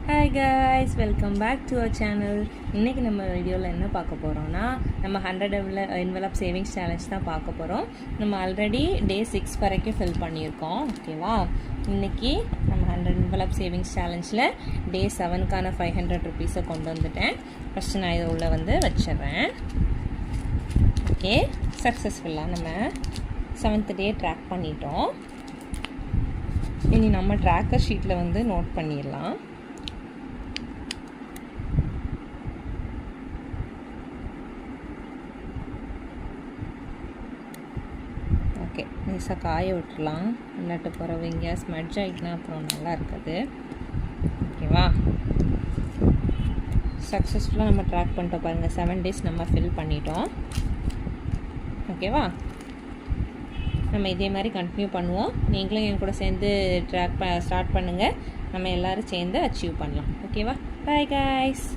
Hi guys, welcome back to our channel. இன்றைக்கி நம்ம வீடியோவில் என்ன பார்க்க போகிறோம்னா, நம்ம 100 என்வலப் சேவிங்ஸ் சேலஞ்ச் தான் பார்க்க போகிறோம். நம்ம ஆல்ரெடி டே 6 வரைக்கும் ஃபில் பண்ணியிருக்கோம். ஓகேவா, இன்றைக்கி நம்ம 100 என்வலப் சேவிங்ஸ் சேலஞ்சில் டே 7க்கான 500 ருபீஸை கொண்டு வந்துட்டேன். ஃபஸ்ட்டு நான் இதை உள்ளே வச்சிடுறேன். ஓகே, சக்ஸஸ்ஃபுல்லாக நம்ம 7th டே ட்ராக் பண்ணிட்டோம். இனி நம்ம ட்ராக்கர் ஷீட்டில் நோட் பண்ணிடலாம். ஓகே, நைஸாக காய விட்டுலாம். இல்லாட்ட பிறகு இங்கே ஸ்மெட்ஜ் ஆகிட்டுனா அப்புறம் நல்லா இருக்குது. ஓகேவா, சக்ஸஸ்ஃபுல்லாக நம்ம ட்ராக் பண்ணிட்டோம். பாருங்கள், 7 டேஸ் நம்ம ஃபில் பண்ணிட்டோம். ஓகேவா, நம்ம இதே மாதிரி கண்டினியூ பண்ணுவோம். நீங்களும் என் கூட சேர்ந்து ட்ராக் ஸ்டார்ட் பண்ணுங்கள். நம்ம எல்லோரும் சேர்ந்து அச்சீவ் பண்ணலாம். ஓகேவா, பை கைஸ்.